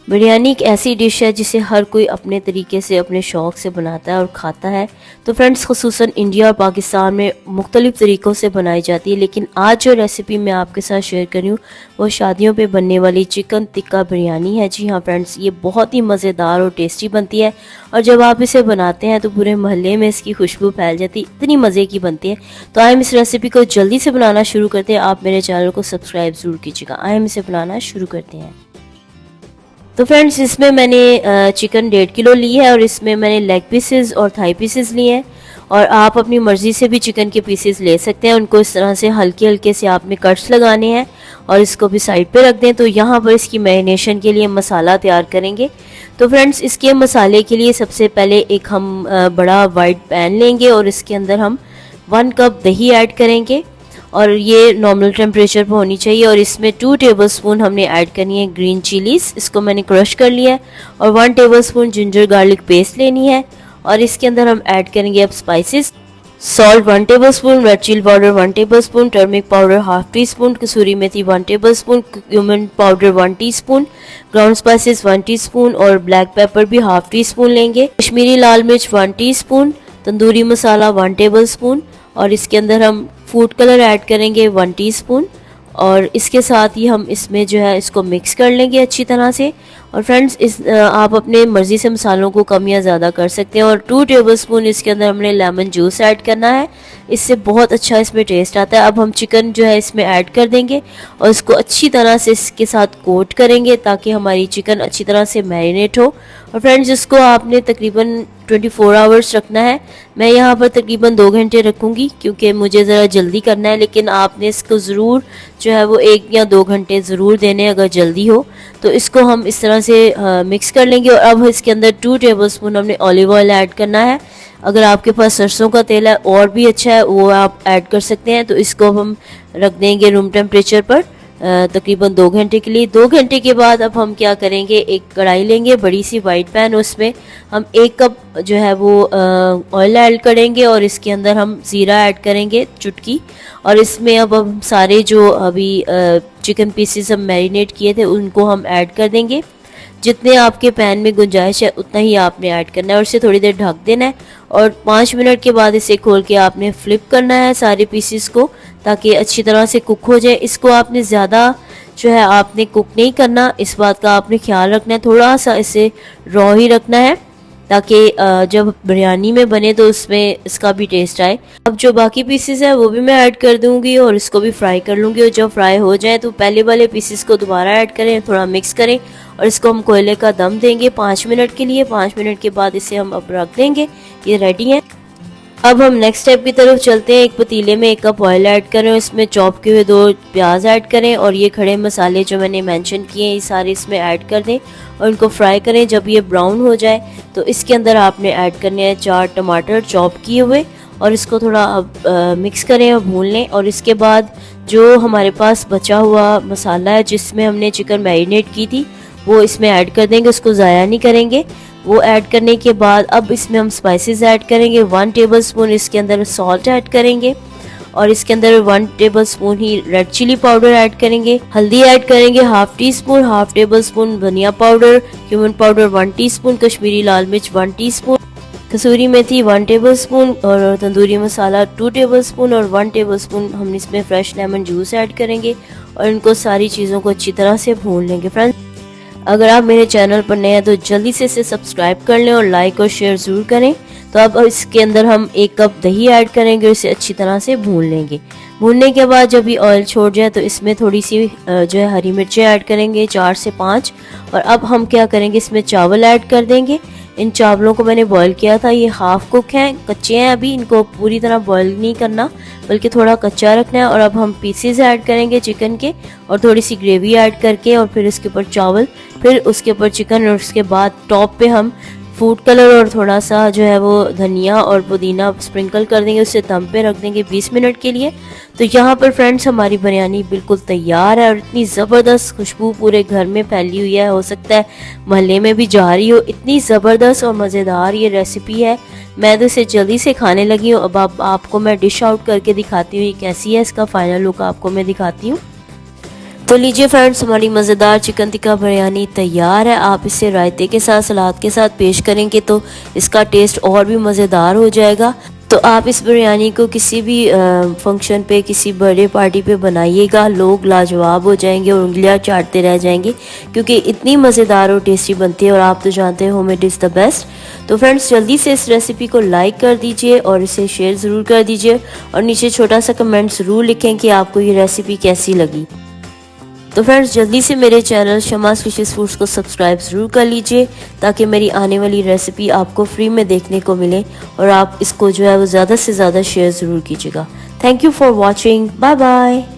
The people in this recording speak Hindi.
बिरयानी एक ऐसी डिश है जिसे हर कोई अपने तरीके से अपने शौक़ से बनाता है और खाता है। तो फ्रेंड्स, ख़ुसूसन इंडिया और पाकिस्तान में मुख्तलिफ़ तरीक़ों से बनाई जाती है, लेकिन आज जो रेसिपी मैं आपके साथ शेयर कर रही हूँ वो शादियों पे बनने वाली चिकन टिक्का बिरयानी है। जी हाँ फ्रेंड्स, ये बहुत ही मज़ेदार और टेस्टी बनती है और जब आप इसे बनाते हैं तो पूरे मोहल्ले में इसकी खुशबू फैल जाती है, इतनी मज़े की बनती है। तो आइए हम इस रेसिपी को जल्दी से बनाना शुरू करते हैं। आप मेरे चैनल को सब्सक्राइब ज़रूर कीजिएगा। आइए हम इसे बनाना शुरू करते हैं। तो फ्रेंड्स, इसमें मैंने चिकन 1.5 किलो ली है और इसमें मैंने लेग पीसेस और थाई पीसेस लिए हैं। और आप अपनी मर्ज़ी से भी चिकन के पीसेस ले सकते हैं। उनको इस तरह से हल्के हल्के से आपने कट्स लगाने हैं और इसको भी साइड पे रख दें। तो यहाँ पर इसकी मैरिनेशन के लिए मसाला तैयार करेंगे। तो फ्रेंड्स, इसके मसाले के लिए सबसे पहले एक हम बड़ा वाइट पैन लेंगे और इसके अंदर हम 1 कप दही ऐड करेंगे और ये नॉर्मल टेम्परेचर पर होनी चाहिए। और इसमें 2 टेबलस्पून हमने ऐड करनी है ग्रीन चिलीज़, इसको मैंने क्रश कर लिया है। और 1 टेबलस्पून जिंजर गार्लिक पेस्ट लेनी है और इसके अंदर हम ऐड करेंगे अब spices. Salt 1 tablespoon, red chili powder 1 tablespoon, turmeric powder ½ teaspoon, kasuri methi 1 tablespoon, cumin powder 1 teaspoon, ground spices 1 teaspoon और ब्लैक पेपर भी ½ टीस्पून लेंगे। कश्मीरी लाल मिर्च 1 टीस्पून, तंदूरी मसाला 1 टेबलस्पून और इसके अंदर हम फूड कलर ऐड करेंगे 1 टीस्पून। और इसके साथ ही हम इसमें जो है इसको मिक्स कर लेंगे अच्छी तरह से। और फ्रेंड्स, आप अपने मर्ज़ी से मसालों को कम या ज़्यादा कर सकते हैं। और 2 टेबलस्पून इसके अंदर हमने लेमन जूस ऐड करना है, इससे बहुत अच्छा इसमें टेस्ट आता है। अब हम चिकन जो है इसमें ऐड कर देंगे और इसको अच्छी तरह से इसके साथ कोट करेंगे ताकि हमारी चिकन अच्छी तरह से मैरिनेट हो। और फ्रेंड्स, इसको आपने तकरीबन 24 आवर्स रखना है। मैं यहाँ पर तकरीबन 2 घंटे रखूँगी क्योंकि मुझे ज़रा जल्दी करना है, लेकिन आपने इसको ज़रूर जो है वो 1 या 2 घंटे ज़रूर देने अगर जल्दी हो। तो इसको हम इस तरह से मिक्स कर लेंगे। और अब इसके अंदर 2 टेबलस्पून हमने ऑलिव ऑयल ऐड करना है। अगर आपके पास सरसों का तेल है और भी अच्छा है, वो आप ऐड कर सकते हैं। तो इसको हम रख देंगे रूम टेम्परेचर पर तकरीबन 2 घंटे के लिए। 2 घंटे के बाद अब हम क्या करेंगे, एक कढ़ाई लेंगे बड़ी सी वाइट पैन, उसमें हम 1 कप जो है वो ऑयल ऐड करेंगे और इसके अंदर हम ज़ीरा ऐड करेंगे चुटकी। और इसमें अब हम सारे जो अभी चिकन पीसेस हम मैरिनेट किए थे उनको हम ऐड कर देंगे। जितने आपके पैन में गुंजाइश है उतना ही आपने ऐड करना है और इसे थोड़ी देर ढक देना है। और 5 मिनट के बाद इसे खोल के आपने फ्लिप करना है सारे पीसेस को ताकि अच्छी तरह से कुक हो जाए। इसको आपने ज़्यादा जो है आपने कुक नहीं करना, इस बात का आपने ख्याल रखना है। थोड़ा सा इसे रॉ ही रखना है ताकि जब बिरयानी में बने तो उसमें इसका भी टेस्ट आए। अब जो बाकी पीसेस है वो भी मैं ऐड कर दूंगी और इसको भी फ्राई कर लूँगी। और जब फ्राई हो जाए तो पहले वाले पीसेस को दोबारा ऐड करें, थोड़ा मिक्स करें और इसको हम कोयले का दम देंगे 5 मिनट के लिए। 5 मिनट के बाद इसे हम अब रख देंगे, ये रेडी है। अब हम नेक्स्ट स्टेप की तरफ चलते हैं। एक पतीले में 1 कप ऑयल ऐड करें, इसमें चॉप किए हुए 2 प्याज ऐड करें और ये खड़े मसाले जो मैंने मेंशन किए हैं ये सारे इसमें ऐड कर दें और इनको फ्राई करें। जब ये ब्राउन हो जाए तो इसके अंदर आपने ऐड करने हैं 4 टमाटर चॉप किए हुए और इसको थोड़ा मिक्स करें और भून लें। और इसके बाद जो हमारे पास बचा हुआ मसाला है जिसमें हमने चिकन मैरिनेट की थी वो इसमें ऐड कर देंगे, उसको ज़ाया नहीं करेंगे। वो ऐड करने के बाद अब इसमें हम स्पाइसेस ऐड करेंगे। 1 टेबलस्पून इसके अंदर सॉल्ट ऐड करेंगे और इसके अंदर 1 टेबलस्पून ही रेड चिली पाउडर ऐड करेंगे। हल्दी ऐड करेंगे ½ टीस्पून, ½ टेबलस्पून धनिया powder, cumin powder 1 teaspoon, Kashmiri लाल मिर्च 1 टीस्पून, कसूरी मेथी 1 टेबलस्पून और तंदूरी मसाला 2 टेबलस्पून और 1 टेबलस्पून हम इसमें फ्रेश लेमन जूस ऐड करेंगे और इनको सारी चीज़ों को अच्छी तरह से भून लेंगे। फ्रेंड्स, अगर आप मेरे चैनल पर नए हैं तो जल्दी से इसे सब्सक्राइब कर लें और लाइक और शेयर ज़रूर करें। तो अब इसके अंदर हम 1 कप दही ऐड करेंगे और इसे अच्छी तरह से भून लेंगे। भूनने के बाद जब ये ऑयल छोड़ जाए तो इसमें थोड़ी सी जो है हरी मिर्चें ऐड करेंगे 4 से 5। और अब हम क्या करेंगे, इसमें चावल ऐड कर देंगे। इन चावलों को मैंने बॉईल किया था, ये हाफ कुक हैं, कच्चे हैं अभी, इनको पूरी तरह बॉईल नहीं करना बल्कि थोड़ा कच्चा रखना है। और अब हम पीसेस ऐड करेंगे चिकन के और थोड़ी सी ग्रेवी ऐड करके और फिर इसके ऊपर चावल, फिर उसके ऊपर चिकन और उसके बाद टॉप पे हम फूड कलर और थोड़ा सा जो है वो धनिया और पुदीना स्प्रिंकल कर देंगे, उससे दम पे रख देंगे 20 मिनट के लिए। तो यहाँ पर फ्रेंड्स हमारी बिरयानी बिल्कुल तैयार है और इतनी ज़बरदस्त खुशबू पूरे घर में फैली हुई है, हो सकता है मोहल्ले में भी जा रही हो। इतनी ज़बरदस्त और मज़ेदार ये रेसिपी है, मैं तो इसे जल्दी से खाने लगी हूँ। अब आपको मैं डिश आउट करके दिखाती हूँ ये कैसी है, इसका फाइनल लुक आपको मैं दिखाती हूँ। तो लीजिए फ्रेंड्स, हमारी मज़ेदार चिकन टिक्का बिरयानी तैयार है। आप इसे रायते के साथ, सलाद के साथ पेश करेंगे तो इसका टेस्ट और भी मज़ेदार हो जाएगा। तो आप इस बिरयानी को किसी भी फंक्शन पे, किसी बर्थडे पार्टी पे बनाइएगा, लोग लाजवाब हो जाएंगे और उंगलियां चाटते रह जाएंगे, क्योंकि इतनी मज़ेदार और टेस्टी बनती है। और आप तो जानते हैं होममेड इज़ द बेस्ट। तो फ्रेंड्स, जल्दी से इस रेसिपी को लाइक कर दीजिए और इसे शेयर ज़रूर कर दीजिए, और नीचे छोटा सा कमेंट ज़रूर लिखें कि आपको ये रेसिपी कैसी लगी। तो फ्रेंड्स, जल्दी से मेरे चैनल शमास फिशेस फूड्स को सब्सक्राइब ज़रूर कर लीजिए, ताकि मेरी आने वाली रेसिपी आपको फ्री में देखने को मिले, और आप इसको जो है वो ज़्यादा से ज़्यादा शेयर ज़रूर कीजिएगा। Thank you for watching. Bye bye.